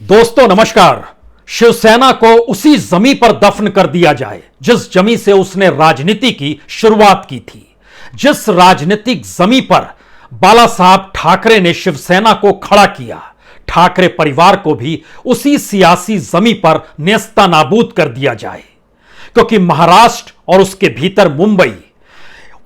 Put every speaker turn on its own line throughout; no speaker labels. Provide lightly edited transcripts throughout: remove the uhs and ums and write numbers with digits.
दोस्तों नमस्कार। शिवसेना को उसी जमी पर दफन कर दिया जाए जिस जमी से उसने राजनीति की शुरुआत की थी। जिस राजनीतिक जमी पर बाला साहब ठाकरे ने शिवसेना को खड़ा किया, ठाकरे परिवार को भी उसी सियासी जमी पर नेस्तनाबूद कर दिया जाए। क्योंकि महाराष्ट्र और उसके भीतर मुंबई,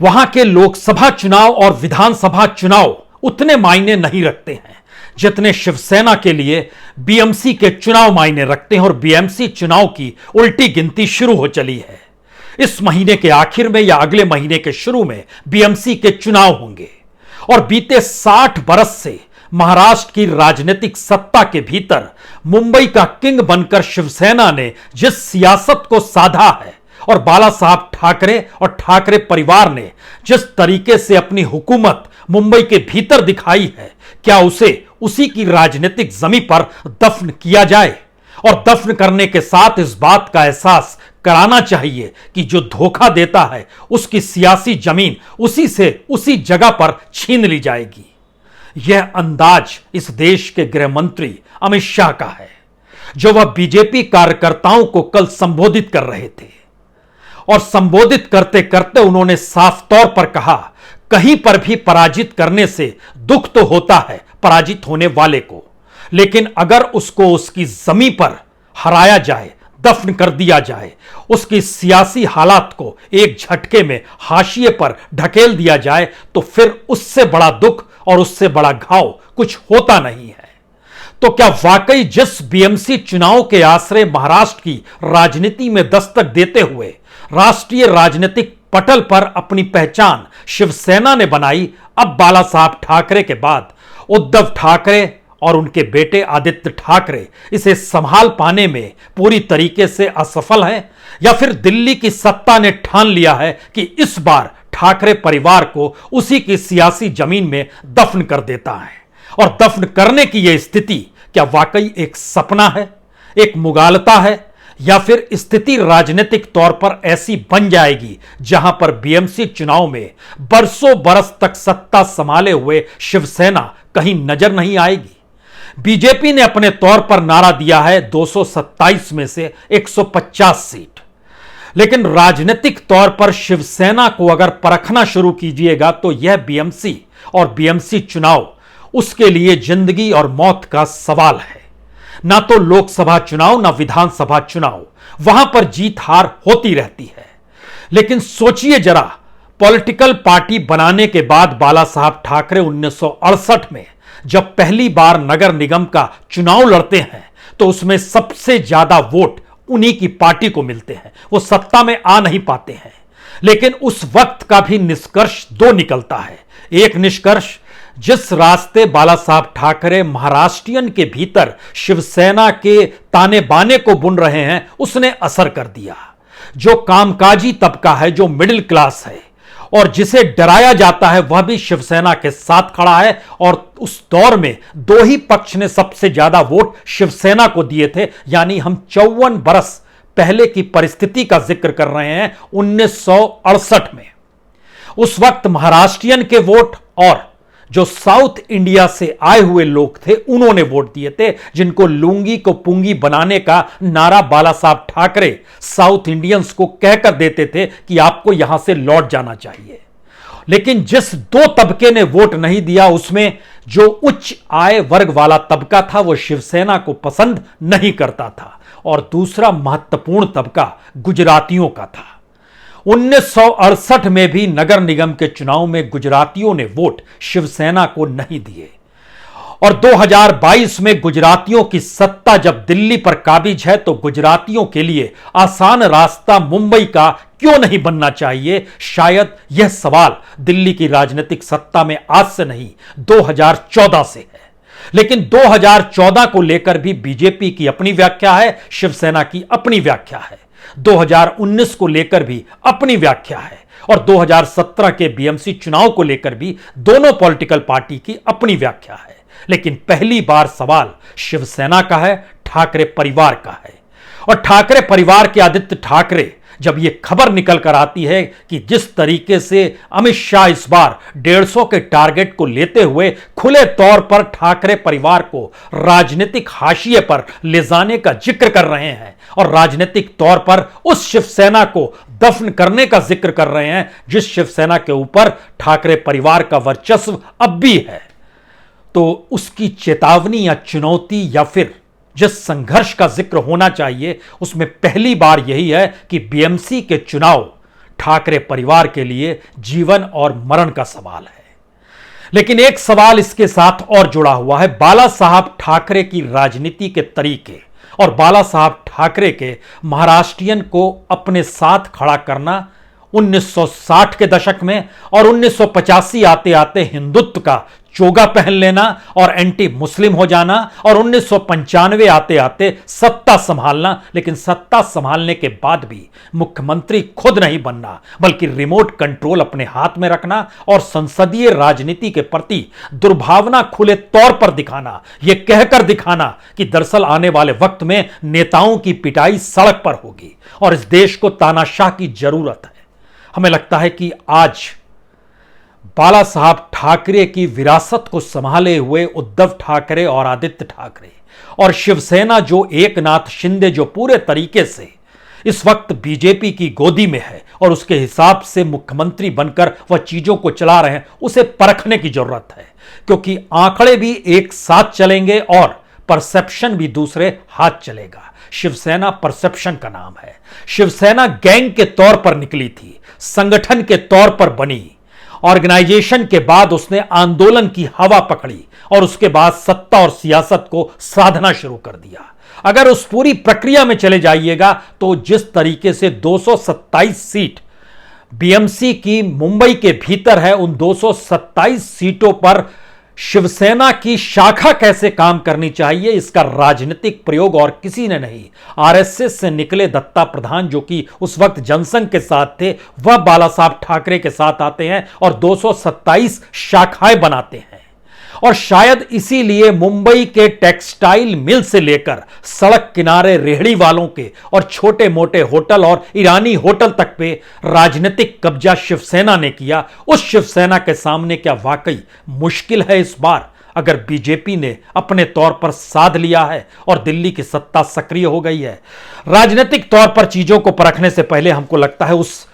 वहां के लोकसभा चुनाव और विधानसभा चुनाव उतने मायने नहीं रखते हैं जितने शिवसेना के लिए बीएमसी के चुनाव मायने रखते हैं। और बीएमसी चुनाव की उल्टी गिनती शुरू हो चली है। इस महीने के आखिर में या अगले महीने के शुरू में बीएमसी के चुनाव होंगे। और बीते 60 बरस से महाराष्ट्र की राजनीतिक सत्ता के भीतर मुंबई का किंग बनकर शिवसेना ने जिस सियासत को साधा है और बाला साहब ठाकरे और ठाकरे परिवार ने जिस तरीके से अपनी हुकूमत मुंबई के भीतर दिखाई है, क्या उसे उसी की राजनीतिक जमी पर दफन किया जाए? और दफन करने के साथ इस बात का एहसास कराना चाहिए कि जो धोखा देता है उसकी सियासी जमीन उसी से उसी जगह पर छीन ली जाएगी। यह अंदाज इस देश के गृह मंत्री अमित शाह का है, जो वह बीजेपी कार्यकर्ताओं को कल संबोधित कर रहे थे। और संबोधित करते करते उन्होंने साफ तौर पर कहा, कहीं पर भी पराजित करने से दुख तो होता है पराजित होने वाले को, लेकिन अगर उसको उसकी जमी पर हराया जाए, दफन कर दिया जाए, उसकी सियासी हालात को एक झटके में हाशिए पर ढकेल दिया जाए, तो फिर उससे बड़ा दुख और उससे बड़ा घाव कुछ होता नहीं है। तो क्या वाकई जिस बीएमसी चुनाव के आश्रय महाराष्ट्र की राजनीति में दस्तक देते हुए राष्ट्रीय राजनीतिक पटल पर अपनी पहचान शिवसेना ने बनाई, अब बाला साहब ठाकरे के बाद उद्धव ठाकरे और उनके बेटे आदित्य ठाकरे इसे संभाल पाने में पूरी तरीके से असफल हैं? या फिर दिल्ली की सत्ता ने ठान लिया है कि इस बार ठाकरे परिवार को उसी की सियासी जमीन में दफन कर देता है? और दफन करने की यह स्थिति क्या वाकई एक सपना है, एक मुगालता है, या फिर स्थिति राजनीतिक तौर पर ऐसी बन जाएगी जहां पर बीएमसी चुनाव में बरसों बरस तक सत्ता संभाले हुए शिवसेना कहीं नजर नहीं आएगी? बीजेपी ने अपने तौर पर नारा दिया है 227 में से 150 सीट, लेकिन राजनीतिक तौर पर शिवसेना को अगर परखना शुरू कीजिएगा तो यह बीएमसी और बीएमसी चुनाव उसके लिए जिंदगी और मौत का सवाल है। ना तो लोकसभा चुनाव ना विधानसभा चुनाव, वहां पर जीत हार होती रहती है। लेकिन सोचिए जरा, पॉलिटिकल पार्टी बनाने के बाद बाला साहब ठाकरे 1968 में जब पहली बार नगर निगम का चुनाव लड़ते हैं तो उसमें सबसे ज्यादा वोट उन्हीं की पार्टी को मिलते हैं। वो सत्ता में आ नहीं पाते हैं, लेकिन उस वक्त का भी निष्कर्ष दो निकलता है। एक निष्कर्ष, जिस रास्ते बाला साहब ठाकरे महाराष्ट्रियन के भीतर शिवसेना के ताने बाने को बुन रहे हैं, उसने असर कर दिया। जो कामकाजी तबका है, जो मिडिल क्लास है और जिसे डराया जाता है, वह भी शिवसेना के साथ खड़ा है। और उस दौर में दो ही पक्ष ने सबसे ज्यादा वोट शिवसेना को दिए थे। यानी हम 54 बरस पहले की परिस्थिति का जिक्र कर रहे हैं, 1968 में। उस वक्त महाराष्ट्रियन के वोट और जो साउथ इंडिया से आए हुए लोग थे उन्होंने वोट दिए थे, जिनको लुंगी को पुंगी बनाने का नारा बाला साहब ठाकरे साउथ इंडियंस को कहकर देते थे कि आपको यहां से लौट जाना चाहिए। लेकिन जिस दो तबके ने वोट नहीं दिया, उसमें जो उच्च आय वर्ग वाला तबका था वो शिवसेना को पसंद नहीं करता था, और दूसरा महत्वपूर्ण तबका गुजरातियों का था। 1968 में भी नगर निगम के चुनाव में गुजरातियों ने वोट शिवसेना को नहीं दिए। और 2022 में गुजरातियों की सत्ता जब दिल्ली पर काबिज है, तो गुजरातियों के लिए आसान रास्ता मुंबई का क्यों नहीं बनना चाहिए? शायद यह सवाल दिल्ली की राजनीतिक सत्ता में आज से नहीं 2014 से है। लेकिन 2014 को लेकर भी बीजेपी की अपनी व्याख्या है, शिवसेना की अपनी व्याख्या है। 2019 को लेकर भी अपनी व्याख्या है, और 2017 के बीएमसी चुनाव को लेकर भी दोनों पॉलिटिकल पार्टी की अपनी व्याख्या है। लेकिन पहली बार सवाल शिवसेना का है, ठाकरे परिवार का है। और ठाकरे परिवार के आदित्य ठाकरे जब यह खबर निकल कर आती है कि जिस तरीके से अमित शाह इस बार 150 के टारगेट को लेते हुए खुले तौर पर ठाकरे परिवार को राजनीतिक हाशिए पर ले जाने का जिक्र कर रहे हैं और राजनीतिक तौर पर उस शिवसेना को दफन करने का जिक्र कर रहे हैं जिस शिवसेना के ऊपर ठाकरे परिवार का वर्चस्व अब भी है, तो उसकी चेतावनी या चुनौती या फिर जिस संघर्ष का जिक्र होना चाहिए उसमें पहली बार यही है कि बीएमसी के चुनाव ठाकरे परिवार के लिए जीवन और मरण का सवाल है। लेकिन एक सवाल इसके साथ और जुड़ा हुआ है, बाला साहब ठाकरे की राजनीति के तरीके और बाला साहब ठाकरे के महाराष्ट्रियन को अपने साथ खड़ा करना 1960 के दशक में और 1985 आते आते हिंदुत्व का चोगा पहन लेना और एंटी मुस्लिम हो जाना और 1995 आते आते सत्ता संभालना, लेकिन सत्ता संभालने के बाद भी मुख्यमंत्री खुद नहीं बनना बल्कि रिमोट कंट्रोल अपने हाथ में रखना और संसदीय राजनीति के प्रति दुर्भावना खुले तौर पर दिखाना, यह कहकर दिखाना कि दरअसल आने वाले वक्त में नेताओं की पिटाई सड़क पर होगी और इस देश को तानाशाह की जरूरत है। हमें लगता है कि आज बाला साहब ठाकरे की विरासत को संभाले हुए उद्धव ठाकरे और आदित्य ठाकरे और शिवसेना जो एकनाथ शिंदे जो पूरे तरीके से इस वक्त बीजेपी की गोदी में है और उसके हिसाब से मुख्यमंत्री बनकर वह चीजों को चला रहे हैं, उसे परखने की जरूरत है क्योंकि आंकड़े भी एक साथ चलेंगे और परसेप्शन भी दूसरे हाथ चलेगा। शिवसेना परसेप्शन का नाम है। शिवसेना गैंग के तौर पर निकली थी, संगठन के तौर पर बनी, ऑर्गेनाइजेशन के बाद उसने आंदोलन की हवा पकड़ी और उसके बाद सत्ता और सियासत को साधना शुरू कर दिया। अगर उस पूरी प्रक्रिया में चले जाइएगा तो जिस तरीके से 227 सीट बीएमसी की मुंबई के भीतर है, उन 227 सीटों पर शिवसेना की शाखा कैसे काम करनी चाहिए इसका राजनीतिक प्रयोग और किसी ने नहीं। आरएसएस से निकले दत्ता प्रधान जो कि उस वक्त जनसंघ के साथ थे, वह बाला साहब ठाकरे के साथ आते हैं और 227 शाखाएं बनाते हैं और शायद इसीलिए मुंबई के टेक्सटाइल मिल से लेकर सड़क किनारे रेहड़ी वालों के और छोटे मोटे होटल और ईरानी होटल तक पे राजनीतिक कब्जा शिवसेना ने किया। उस शिवसेना के सामने क्या वाकई मुश्किल है इस बार अगर बीजेपी ने अपने तौर पर साध लिया है और दिल्ली की सत्ता सक्रिय हो गई है? राजनीतिक तौर पर चीजों को परखने से पहले हमको लगता है उस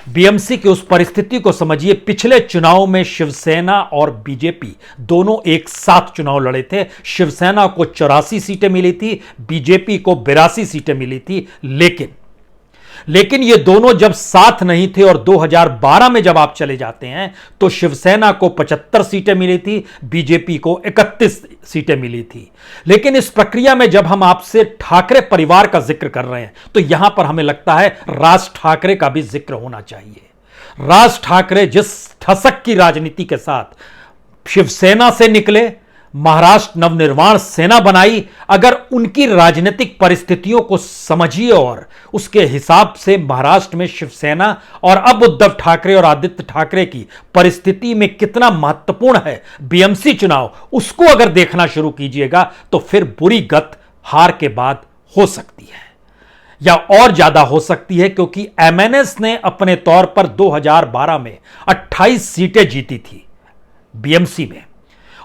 बीएमसी की उस परिस्थिति को समझिए। पिछले चुनाव में शिवसेना और बीजेपी दोनों एक साथ चुनाव लड़े थे। शिवसेना को 84 सीटें मिली थी, बीजेपी को 82 सीटें मिली थी, लेकिन ये दोनों जब साथ नहीं थे और 2012 में जब आप चले जाते हैं तो शिवसेना को 75 सीटें मिली थी, बीजेपी को 31 सीटें मिली थी। लेकिन इस प्रक्रिया में जब हम आपसे ठाकरे परिवार का जिक्र कर रहे हैं तो यहां पर हमें लगता है राज ठाकरे का भी जिक्र होना चाहिए। राज ठाकरे जिस ठसक की राजनीति के साथ शिवसेना से निकले, महाराष्ट्र नवनिर्माण सेना बनाई, अगर उनकी राजनीतिक परिस्थितियों को समझिए और उसके हिसाब से महाराष्ट्र में शिवसेना और अब उद्धव ठाकरे और आदित्य ठाकरे की परिस्थिति में कितना महत्वपूर्ण है बीएमसी चुनाव, उसको अगर देखना शुरू कीजिएगा तो फिर बुरी गत हार के बाद हो सकती है या और ज्यादा हो सकती है, क्योंकि एमएनएस ने अपने तौर पर 2012 में 28 सीटें जीती थी बीएमसी में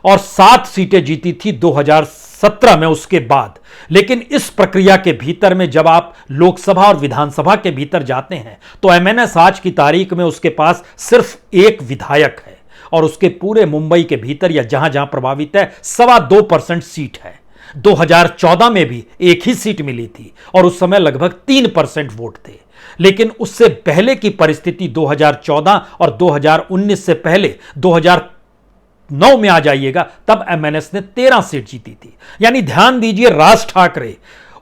और 7 सीटें जीती थी 2017 में उसके बाद। लेकिन इस प्रक्रिया के भीतर में जब आप लोकसभा और विधानसभा के भीतर जाते हैं तो एमएनएस आज की तारीख में उसके पास सिर्फ एक विधायक है और उसके पूरे मुंबई के भीतर या जहां जहां प्रभावित है 2.25% सीट है। 2014 में भी एक ही सीट मिली थी और उस समय लगभग 3% वोट थे। लेकिन उससे पहले की परिस्थिति 2014 और 2019 से पहले 2009 में आ जाइएगा तब एमएनएस ने 13 सीट जीती थी। यानी ध्यान दीजिए, राज ठाकरे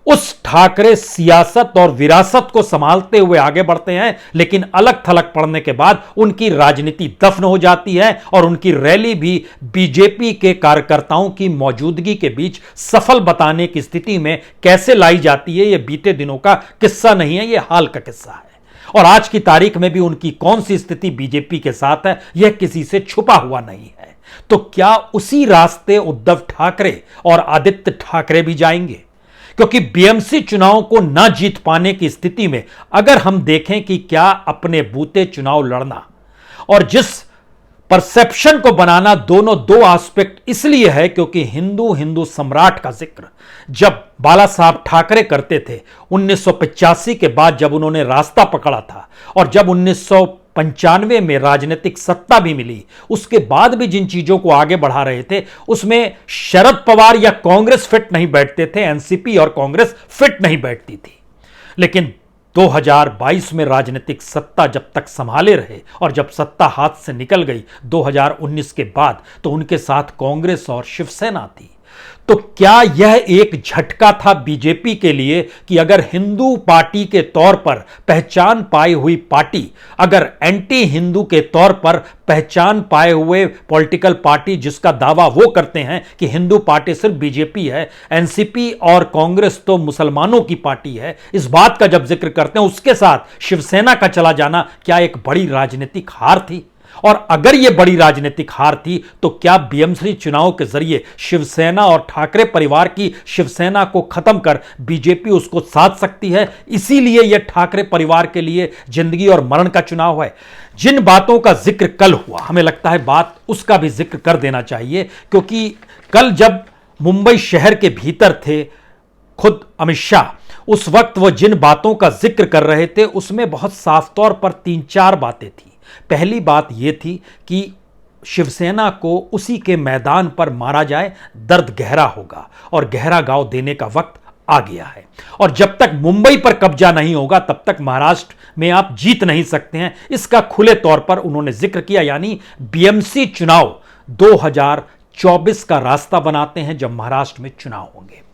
उस ठाकरे सियासत और विरासत को संभालते हुए आगे बढ़ते हैं, लेकिन अलग थलग पड़ने के बाद उनकी राजनीति दफन हो जाती है और उनकी रैली भी बीजेपी के कार्यकर्ताओं की मौजूदगी के बीच सफल बताने की स्थिति में कैसे लाई जाती है, यह बीते दिनों का किस्सा नहीं है, यह हाल का किस्सा है। और आज की तारीख में भी उनकी कौन सी स्थिति बीजेपी के साथ है यह किसी से छुपा हुआ नहीं है। तो क्या उसी रास्ते उद्धव ठाकरे और आदित्य ठाकरे भी जाएंगे? क्योंकि बीएमसी चुनाव को ना जीत पाने की स्थिति में अगर हम देखें कि क्या अपने बूते चुनाव लड़ना और जिस परसेप्शन को बनाना, दोनों दो एस्पेक्ट इसलिए है क्योंकि हिंदू सम्राट का जिक्र जब बाला साहब ठाकरे करते थे 1985 के बाद, जब उन्होंने रास्ता पकड़ा था और जब 1995 में राजनीतिक सत्ता भी मिली, उसके बाद भी जिन चीजों को आगे बढ़ा रहे थे उसमें शरद पवार या कांग्रेस फिट नहीं बैठते थे, एनसीपी और कांग्रेस फिट नहीं बैठती थी। लेकिन 2022 में राजनीतिक सत्ता जब तक संभाले रहे और जब सत्ता हाथ से निकल गई 2019 के बाद, तो उनके साथ कांग्रेस और शिवसेना थी। तो क्या यह एक झटका था बीजेपी के लिए कि अगर हिंदू पार्टी के तौर पर पहचान पाई हुई पार्टी, अगर एंटी हिंदू के तौर पर पहचान पाए हुए पॉलिटिकल पार्टी जिसका दावा वो करते हैं कि हिंदू पार्टी सिर्फ बीजेपी है, एनसीपी और कांग्रेस तो मुसलमानों की पार्टी है, इस बात का जब जिक्र करते हैं, उसके साथ शिवसेना का चला जाना क्या एक बड़ी राजनीतिक हार थी? और अगर यह बड़ी राजनीतिक हार थी तो क्या बीएमसी चुनाव के जरिए शिवसेना और ठाकरे परिवार की शिवसेना को खत्म कर बीजेपी उसको साध सकती है? इसीलिए यह ठाकरे परिवार के लिए जिंदगी और मरण का चुनाव है। जिन बातों का जिक्र कल हुआ, हमें लगता है बात उसका भी जिक्र कर देना चाहिए, क्योंकि कल जब मुंबई शहर के भीतर थे खुद अमित शाह, उस वक्त वो जिन बातों का जिक्र कर रहे थे उसमें बहुत साफ तौर पर 3-4 बातें थी। पहली बात यह थी कि शिवसेना को उसी के मैदान पर मारा जाए, दर्द गहरा होगा और गहरा घाव देने का वक्त आ गया है। और जब तक मुंबई पर कब्जा नहीं होगा तब तक महाराष्ट्र में आप जीत नहीं सकते हैं, इसका खुले तौर पर उन्होंने जिक्र किया। यानी बीएमसी चुनाव 2024 का रास्ता बनाते हैं जब महाराष्ट्र में चुनाव होंगे।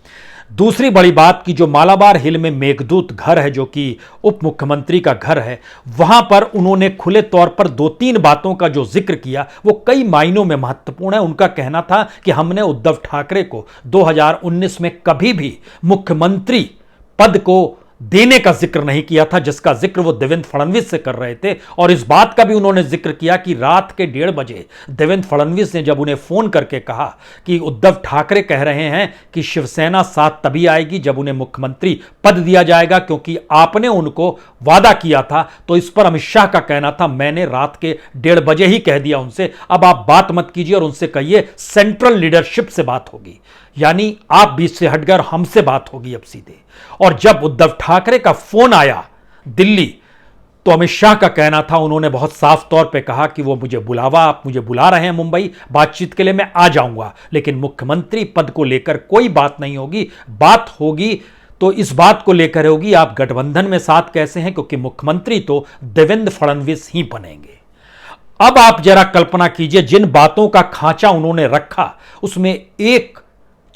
दूसरी बड़ी बात कि जो मालाबार हिल में मेघदूत घर है, जो कि उप मुख्यमंत्री का घर है, वहां पर उन्होंने खुले तौर पर 2-3 बातों का जो जिक्र किया वो कई मायनों में महत्वपूर्ण है। उनका कहना था कि हमने उद्धव ठाकरे को 2019 में कभी भी मुख्यमंत्री पद को देने का जिक्र नहीं किया था, जिसका जिक्र वो देवेंद्र फडणवीस से कर रहे थे। और इस बात का भी उन्होंने जिक्र किया कि रात के 1:30 बजे देवेंद्र फडणवीस ने जब उन्हें फोन करके कहा कि उद्धव ठाकरे कह रहे हैं कि शिवसेना साथ तभी आएगी जब उन्हें मुख्यमंत्री पद दिया जाएगा, क्योंकि आपने उनको वादा किया था। तो इस पर अमित शाह का कहना था, मैंने रात के 1:30 बजे ही कह दिया उनसे, अब आप बात मत कीजिए और उनसे कहिए सेंट्रल लीडरशिप से बात होगी, यानी आप बीच से हट गए और हमसे बात होगी अब सीधे। और जब उद्धव ठाकरे का फोन आया दिल्ली, तो अमित शाह का कहना था, उन्होंने बहुत साफ तौर पे कहा कि वो मुझे आप मुझे बुला रहे हैं मुंबई बातचीत के लिए, मैं आ जाऊंगा, लेकिन मुख्यमंत्री पद को लेकर कोई बात नहीं होगी। बात होगी तो इस बात को लेकर होगी आप गठबंधन में साथ कैसे हैं, क्योंकि मुख्यमंत्री तो देवेंद्र फडणवीस ही बनेंगे। अब आप जरा कल्पना कीजिए, जिन बातों का खांचा उन्होंने रखा उसमें एक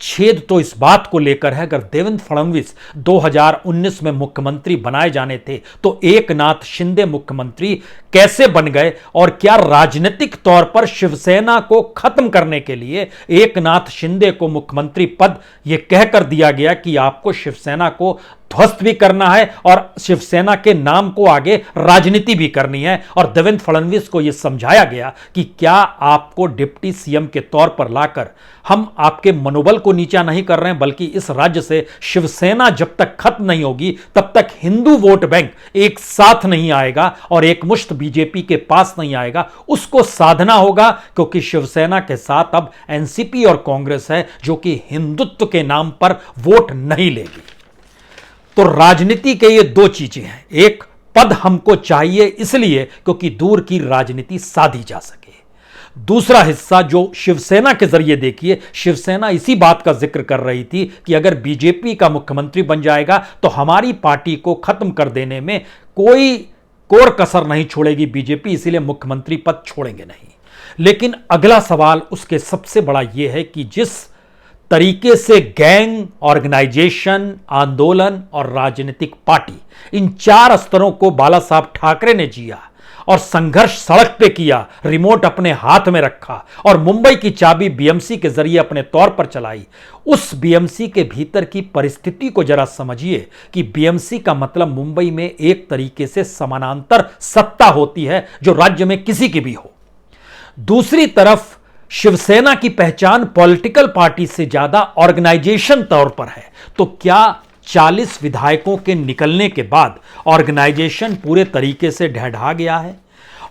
छेद तो इस बात को लेकर है, अगर देवेंद्र फडणवीस 2019 में मुख्यमंत्री बनाए जाने थे तो एकनाथ शिंदे मुख्यमंत्री कैसे बन गए, और क्या राजनीतिक तौर पर शिवसेना को खत्म करने के लिए एकनाथ शिंदे को मुख्यमंत्री पद यह कहकर दिया गया कि आपको शिवसेना को ध्वस्त भी करना है और शिवसेना के नाम को आगे राजनीति भी करनी है। और देवेंद्र फडणवीस को यह समझाया गया कि क्या आपको डिप्टी सीएम के तौर पर लाकर हम आपके मनोबल को नीचा नहीं कर रहे हैं, बल्कि इस राज्य से शिवसेना जब तक खत्म नहीं होगी तब तक हिंदू वोट बैंक एक साथ नहीं आएगा और एक मुश्त बीजेपी के पास नहीं आएगा, उसको साधना होगा, क्योंकि शिवसेना के साथ अब एनसीपी और कांग्रेस है जो कि हिंदुत्व के नाम पर वोट नहीं लेगी। तो राजनीति के ये 2 चीजें हैं, एक पद हमको चाहिए इसलिए क्योंकि दूर की राजनीति साधी जा सके, दूसरा हिस्सा जो शिवसेना के जरिए देखिए, शिवसेना इसी बात का जिक्र कर रही थी कि अगर बीजेपी का मुख्यमंत्री बन जाएगा तो हमारी पार्टी को खत्म कर देने में कोई कोर कसर नहीं छोड़ेगी बीजेपी, इसीलिए मुख्यमंत्री पद छोड़ेंगे नहीं। लेकिन अगला सवाल उसके सबसे बड़ा यह है कि जिस तरीके से गैंग, ऑर्गेनाइजेशन, आंदोलन और राजनीतिक पार्टी, इन 4 स्तरों को बाला साहब ठाकरे ने जिया और संघर्ष सड़क पे किया, रिमोट अपने हाथ में रखा और मुंबई की चाबी बीएमसी के जरिए अपने तौर पर चलाई, उस बीएमसी के भीतर की परिस्थिति को जरा समझिए कि बीएमसी का मतलब मुंबई में एक तरीके से समानांतर सत्ता होती है जो राज्य में किसी की भी हो। दूसरी तरफ शिवसेना की पहचान पॉलिटिकल पार्टी से ज्यादा ऑर्गेनाइजेशन तौर पर है, तो क्या 40 विधायकों के निकलने के बाद ऑर्गेनाइजेशन पूरे तरीके से ढह गया है?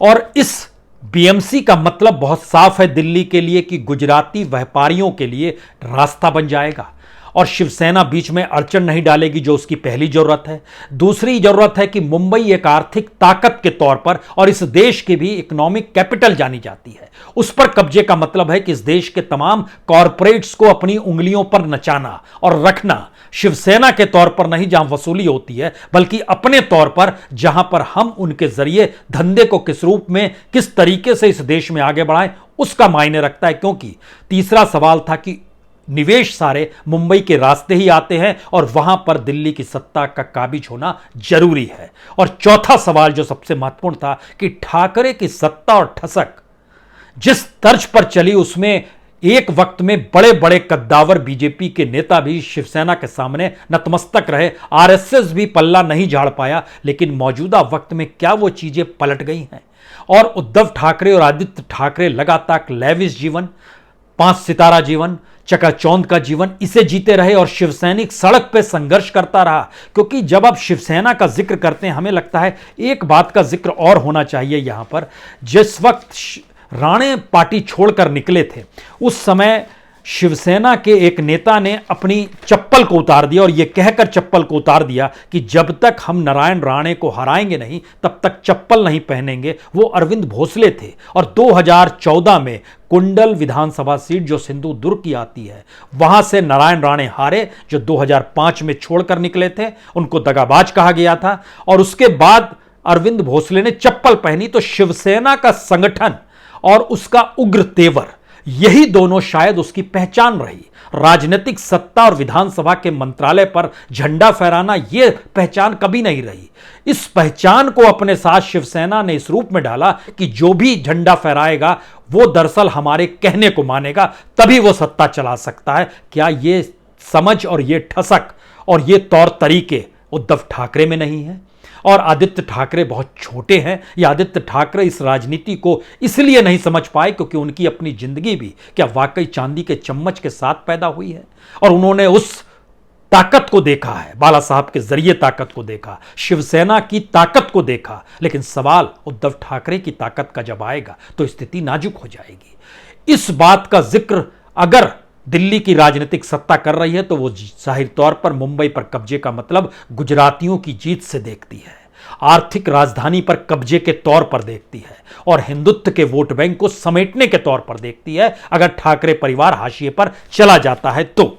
और इस बीएमसी का मतलब बहुत साफ है दिल्ली के लिए कि गुजराती व्यापारियों के लिए रास्ता बन जाएगा और शिवसेना बीच में अड़चन नहीं डालेगी, जो उसकी पहली जरूरत है। दूसरी जरूरत है कि मुंबई एक आर्थिक ताकत के तौर पर और इस देश की भी इकोनॉमिक कैपिटल जानी जाती है, उस पर कब्जे का मतलब है कि इस देश के तमाम कॉरपोरेट्स को अपनी उंगलियों पर नचाना और रखना, शिवसेना के तौर पर नहीं जहां वसूली होती है, बल्कि अपने तौर पर जहां पर हम उनके जरिए धंधे को किस रूप में किस तरीके से इस देश में आगे बढ़ाएं, उसका मायने रखता है। क्योंकि तीसरा सवाल था कि निवेश सारे मुंबई के रास्ते ही आते हैं और वहां पर दिल्ली की सत्ता का काबिज होना जरूरी है। और चौथा सवाल जो सबसे महत्वपूर्ण था कि ठाकरे की सत्ता और ठसक जिस तर्ज पर चली, उसमें एक वक्त में बड़े बड़े कद्दावर बीजेपी के नेता भी शिवसेना के सामने नतमस्तक रहे, आरएसएस भी पल्ला नहीं झाड़ पाया। लेकिन मौजूदा वक्त में क्या वो चीजें पलट गई हैं और उद्धव ठाकरे और आदित्य ठाकरे लगातार लेविश जीवन, 5 सितारा जीवन, चकाचौंध का जीवन, इसे जीते रहे और शिवसैनिक सड़क पे संघर्ष करता रहा। क्योंकि जब आप शिवसेना का जिक्र करते हैं, हमें लगता है एक बात का जिक्र और होना चाहिए यहां पर। जिस वक्त राणे पार्टी छोड़कर निकले थे, उस समय शिवसेना के एक नेता ने अपनी चप्पल को उतार दिया और यह कहकर चप्पल को उतार दिया कि जब तक हम नारायण राणे को हराएंगे नहीं तब तक चप्पल नहीं पहनेंगे। वो अरविंद भोसले थे और 2014 में कुंडल विधानसभा सीट जो सिंधु दुर्ग की आती है, वहां से नारायण राणे हारे, जो 2005 में छोड़कर निकले थे। उनको दगाबाज कहा गया था और उसके बाद अरविंद भोसले ने चप्पल पहनी। तो शिवसेना का संगठन और उसका उग्र तेवर, यही दोनों शायद उसकी पहचान रही। राजनीतिक सत्ता और विधानसभा के मंत्रालय पर झंडा फहराना, यह पहचान कभी नहीं रही। इस पहचान को अपने साथ शिवसेना ने इस रूप में डाला कि जो भी झंडा फहराएगा वो दरअसल हमारे कहने को मानेगा, तभी वो सत्ता चला सकता है। क्या ये समझ और ये ठसक और ये तौर तरीके उद्धव ठाकरे में नहीं है? और आदित्य ठाकरे बहुत छोटे हैं, या आदित्य ठाकरे इस राजनीति को इसलिए नहीं समझ पाए क्योंकि उनकी अपनी जिंदगी भी क्या वाकई चांदी के चम्मच के साथ पैदा हुई है और उन्होंने उस ताकत को देखा है, बाला साहब के जरिए ताकत को देखा, शिवसेना की ताकत को देखा। लेकिन सवाल उद्धव ठाकरे की ताकत का जब आएगा तो स्थिति नाजुक हो जाएगी। इस बात का जिक्र अगर दिल्ली की राजनीतिक सत्ता कर रही है तो वो जाहिर तौर पर मुंबई पर कब्जे का मतलब गुजरातियों की जीत से देखती है, आर्थिक राजधानी पर कब्जे के तौर पर देखती है और हिंदुत्व के वोट बैंक को समेटने के तौर पर देखती है अगर ठाकरे परिवार हाशिए पर चला जाता है तो।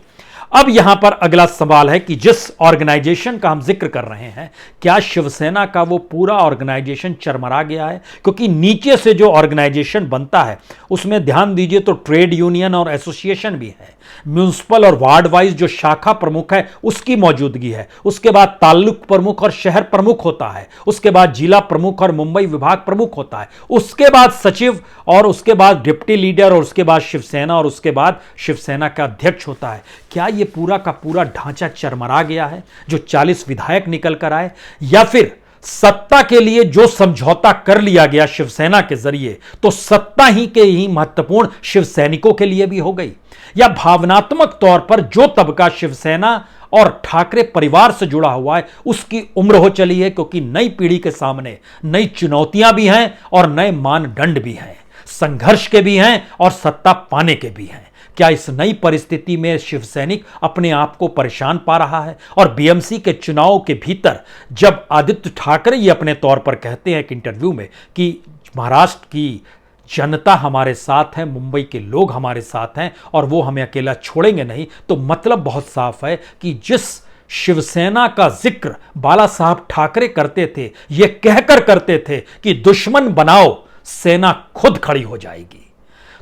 अब यहां पर अगला सवाल है कि जिस ऑर्गेनाइजेशन का हम जिक्र कर रहे हैं, क्या शिवसेना का वो पूरा ऑर्गेनाइजेशन चरमरा गया है? क्योंकि नीचे से जो ऑर्गेनाइजेशन बनता है उसमें ध्यान दीजिए तो ट्रेड यूनियन और एसोसिएशन भी है, म्यूनिसिपल और वार्ड वाइज जो शाखा प्रमुख है उसकी मौजूदगी है, उसके बाद ताल्लुक प्रमुख और शहर प्रमुख होता है, उसके बाद जिला प्रमुख और मुंबई विभाग प्रमुख होता है, उसके बाद सचिव और उसके बाद डिप्टी लीडर और उसके बाद शिवसेना और उसके बाद शिवसेना का अध्यक्ष होता है। क्या ये पूरा का पूरा ढांचा चरमरा गया है जो 40 विधायक निकल कर आए, या फिर सत्ता के लिए जो समझौता कर लिया गया शिवसेना के जरिए तो सत्ता ही के ही महत्वपूर्ण शिव सैनिकों के लिए भी हो गई, या भावनात्मक तौर पर जो तबका शिवसेना और ठाकरे परिवार से जुड़ा हुआ है उसकी उम्र हो चली है? क्योंकि नई पीढ़ी के सामने नई चुनौतियां भी हैं और नए मानदंड भी हैं, संघर्ष के भी हैं और सत्ता पाने के भी हैं। क्या इस नई परिस्थिति में शिवसैनिक अपने आप को परेशान पा रहा है? और बीएमसी के चुनाव के भीतर जब आदित्य ठाकरे ये अपने तौर पर कहते हैं एक इंटरव्यू में कि महाराष्ट्र की जनता हमारे साथ है, मुंबई के लोग हमारे साथ हैं और वो हमें अकेला छोड़ेंगे नहीं, तो मतलब बहुत साफ है कि जिस शिवसेना का जिक्र बाला साहब ठाकरे करते थे, ये कहकर करते थे कि दुश्मन बनाओ सेना खुद खड़ी हो जाएगी,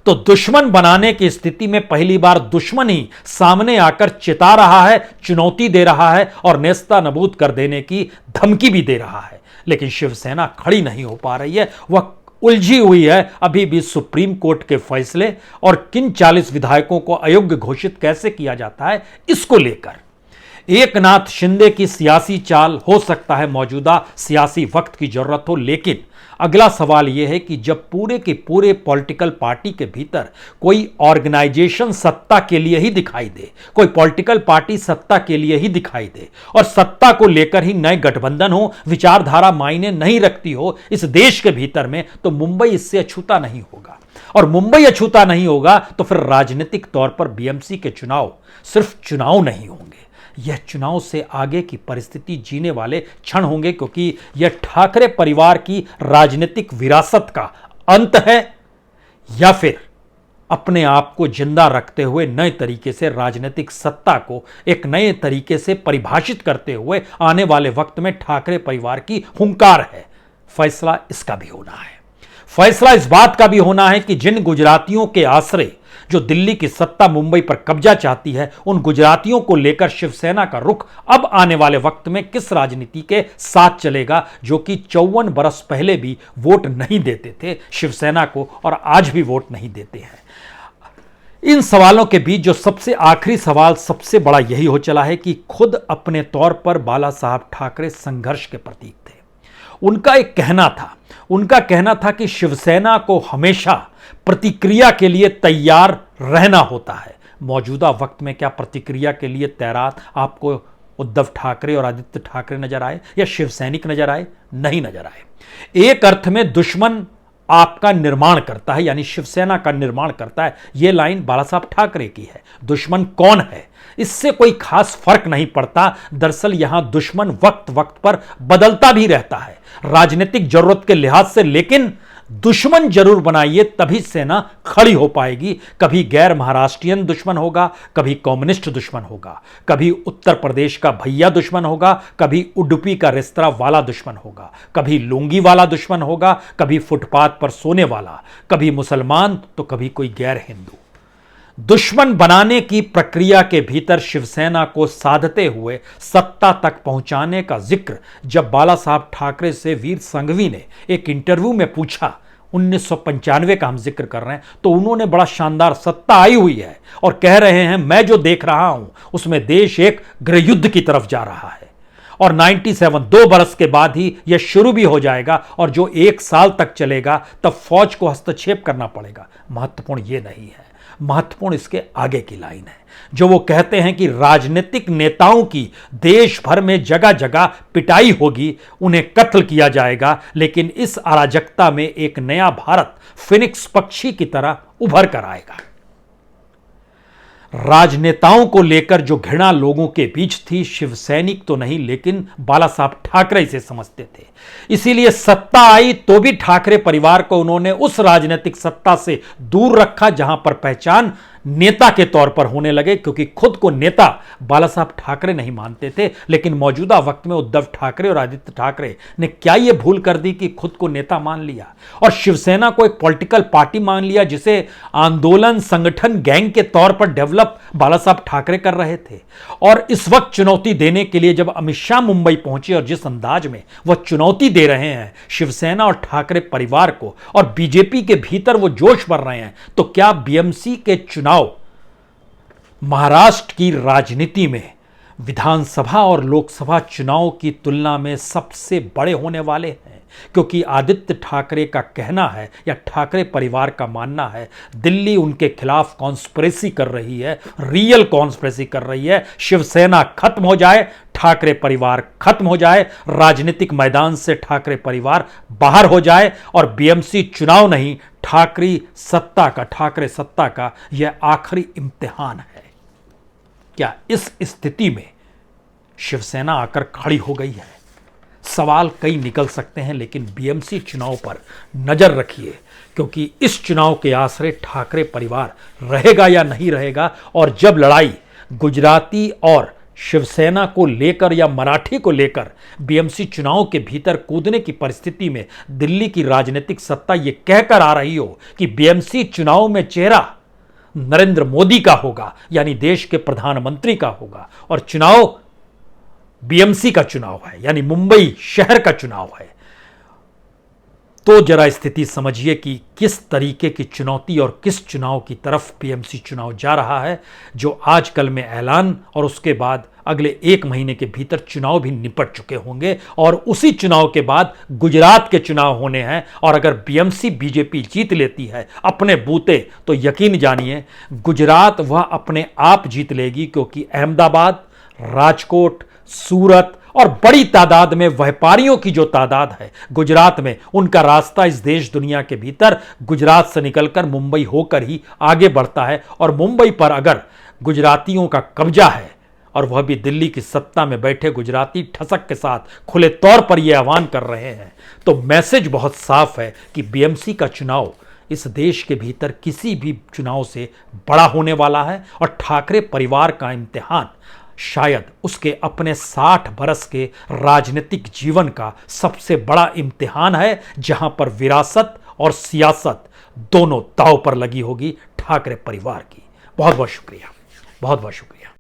तो दुश्मन बनाने की स्थिति में पहली बार दुश्मन ही सामने आकर चिता रहा है, चुनौती दे रहा है और नेस्ता नबूद कर देने की धमकी भी दे रहा है। लेकिन शिवसेना खड़ी नहीं हो पा रही है, वह उलझी हुई है अभी भी सुप्रीम कोर्ट के फैसले और किन 40 विधायकों को अयोग्य घोषित कैसे किया जाता है इसको लेकर। एकनाथ शिंदे की सियासी चाल हो सकता है मौजूदा सियासी वक्त की जरूरत हो, लेकिन अगला सवाल यह है कि जब पूरे के पूरे पॉलिटिकल पार्टी के भीतर कोई ऑर्गेनाइजेशन सत्ता के लिए ही दिखाई दे, कोई पॉलिटिकल पार्टी सत्ता के लिए ही दिखाई दे और सत्ता को लेकर ही नए गठबंधन हो, विचारधारा मायने नहीं रखती हो इस देश के भीतर में, तो मुंबई इससे अछूता नहीं होगा। और मुंबई अछूता नहीं होगा तो फिर राजनीतिक तौर पर बीएमसी के चुनाव सिर्फ चुनाव नहीं होंगे, यह चुनाव से आगे की परिस्थिति जीने वाले क्षण होंगे, क्योंकि यह ठाकरे परिवार की राजनीतिक विरासत का अंत है या फिर अपने आप को जिंदा रखते हुए नए तरीके से राजनीतिक सत्ता को एक नए तरीके से परिभाषित करते हुए आने वाले वक्त में ठाकरे परिवार की हुंकार है। फैसला इसका भी होना है। फैसला इस बात का भी होना है कि जिन गुजरातियों के आश्रय जो दिल्ली की सत्ता मुंबई पर कब्जा चाहती है, उन गुजरातियों को लेकर शिवसेना का रुख अब आने वाले वक्त में किस राजनीति के साथ चलेगा, जो कि 54 बरस पहले भी वोट नहीं देते थे शिवसेना को और आज भी वोट नहीं देते हैं। इन सवालों के बीच जो सबसे आखिरी सवाल सबसे बड़ा यही हो चला है कि खुद अपने तौर पर बाला साहब ठाकरे संघर्ष के प्रतीक थे। उनका कहना था कि शिवसेना को हमेशा प्रतिक्रिया के लिए तैयार रहना होता है। मौजूदा वक्त में क्या प्रतिक्रिया के लिए तैयार आपको उद्धव ठाकरे और आदित्य ठाकरे नजर आए या शिवसैनिक नजर आए? नहीं नजर आए। एक अर्थ में दुश्मन आपका निर्माण करता है, यानी शिवसेना का निर्माण करता है। यह लाइन बाला साहब ठाकरे की है। दुश्मन कौन है इससे कोई खास फर्क नहीं पड़ता। दरअसल यहां दुश्मन वक्त वक्त पर बदलता भी रहता है राजनीतिक जरूरत के लिहाज से, लेकिन दुश्मन जरूर बनाइए तभी सेना खड़ी हो पाएगी। कभी गैर महाराष्ट्रियन दुश्मन होगा, कभी कम्युनिस्ट दुश्मन होगा, कभी उत्तर प्रदेश का भैया दुश्मन होगा, कभी उडुपी का रेस्तरां वाला दुश्मन होगा, कभी लुंगी वाला दुश्मन होगा, कभी फुटपाथ पर सोने वाला, कभी मुसलमान तो कभी कोई गैर हिंदू। दुश्मन बनाने की प्रक्रिया के भीतर शिवसेना को साधते हुए सत्ता तक पहुंचाने का जिक्र जब बाला साहब ठाकरे से वीर संघवी ने एक इंटरव्यू में पूछा, 1995 का हम जिक्र कर रहे हैं, तो उन्होंने बड़ा शानदार सत्ता आई हुई है और कह रहे हैं मैं जो देख रहा हूं उसमें देश एक गृहयुद्ध की तरफ जा रहा है और 97 2 बरस के बाद ही यह शुरू भी हो जाएगा और जो 1 साल तक चलेगा तब फौज को हस्तक्षेप करना पड़ेगा। महत्वपूर्ण यह नहीं है, महत्वपूर्ण इसके आगे की लाइन है जो वो कहते हैं कि राजनीतिक नेताओं की देश भर में जगह जगह पिटाई होगी, उन्हें कत्ल किया जाएगा, लेकिन इस अराजकता में एक नया भारत फिनिक्स पक्षी की तरह उभर कर आएगा। राजनेताओं को लेकर जो घृणा लोगों के बीच थी, शिवसैनिक तो नहीं लेकिन बाला साहब ठाकरे इसे समझते थे। इसीलिए सत्ता आई तो भी ठाकरे परिवार को उन्होंने उस राजनीतिक सत्ता से दूर रखा जहां पर पहचान नेता के तौर पर होने लगे, क्योंकि खुद को नेता बाला साहब ठाकरे नहीं मानते थे। लेकिन मौजूदा वक्त में उद्धव ठाकरे और आदित्य ठाकरे ने क्या यह भूल कर दी कि खुद को नेता मान लिया और शिवसेना को एक पॉलिटिकल पार्टी मान लिया जिसे आंदोलन संगठन गैंग के तौर पर डेवलप बाला साहब ठाकरे कर रहे थे। और इस वक्त चुनौती देने के लिए जब अमित शाह मुंबई पहुंचे और जिस अंदाज में वह चुनौती दे रहे हैं शिवसेना और ठाकरे परिवार को और बीजेपी के भीतर वो जोश भर रहे हैं, तो क्या बीएमसी के चुनाव महाराष्ट्र की राजनीति में विधानसभा और लोकसभा चुनाव की तुलना में सबसे बड़े होने वाले हैं? क्योंकि आदित्य ठाकरे का कहना है या ठाकरे परिवार का मानना है दिल्ली उनके खिलाफ कॉन्स्पिरेसी कर रही है, रियल कॉन्स्पिरेसी कर रही है। शिवसेना खत्म हो जाए, ठाकरे परिवार खत्म हो जाए, राजनीतिक मैदान से ठाकरे परिवार बाहर हो जाए और बीएमसी चुनाव नहीं ठाकरे सत्ता का यह आखिरी इम्तिहान है। क्या इस स्थिति में शिवसेना आकर खड़ी हो गई है? सवाल कई निकल सकते हैं, लेकिन बीएमसी चुनाव पर नजर रखिए, क्योंकि इस चुनाव के आश्रय ठाकरे परिवार रहेगा या नहीं रहेगा। और जब लड़ाई गुजराती और शिवसेना को लेकर या मराठी को लेकर बीएमसी चुनाव के भीतर कूदने की परिस्थिति में दिल्ली की राजनीतिक सत्ता यह कहकर आ रही हो कि बीएमसी चुनाव में चेहरा नरेंद्र मोदी का होगा, यानी देश के प्रधानमंत्री का होगा, और चुनाव बीएमसी का चुनाव है, यानी मुंबई शहर का चुनाव है, तो जरा स्थिति समझिए कि किस तरीके की चुनौती और किस चुनाव की तरफ बीएमसी चुनाव जा रहा है, जो आजकल में ऐलान और उसके बाद अगले 1 महीने के भीतर चुनाव भी निपट चुके होंगे और उसी चुनाव के बाद गुजरात के चुनाव होने हैं। और अगर बीएमसी बीजेपी जीत लेती है अपने बूते, तो यकीन जानिए गुजरात वह अपने आप जीत लेगी, क्योंकि अहमदाबाद, राजकोट, सूरत और बड़ी तादाद में व्यापारियों की जो तादाद है गुजरात में, उनका रास्ता इस देश दुनिया के भीतर गुजरात से निकलकर मुंबई होकर ही आगे बढ़ता है। और मुंबई पर अगर गुजरातियों का कब्जा है और वह भी दिल्ली की सत्ता में बैठे गुजराती ठसक के साथ खुले तौर पर यह आह्वान कर रहे हैं, तो मैसेज बहुत साफ है कि बीएमसी का चुनाव इस देश के भीतर किसी भी चुनाव से बड़ा होने वाला है। और ठाकरे परिवार का इम्तिहान शायद उसके अपने 60 बरस के राजनीतिक जीवन का सबसे बड़ा इम्तिहान है, जहां पर विरासत और सियासत दोनों दांव पर लगी होगी ठाकरे परिवार की। बहुत बहुत शुक्रिया, बहुत बहुत शुक्रिया।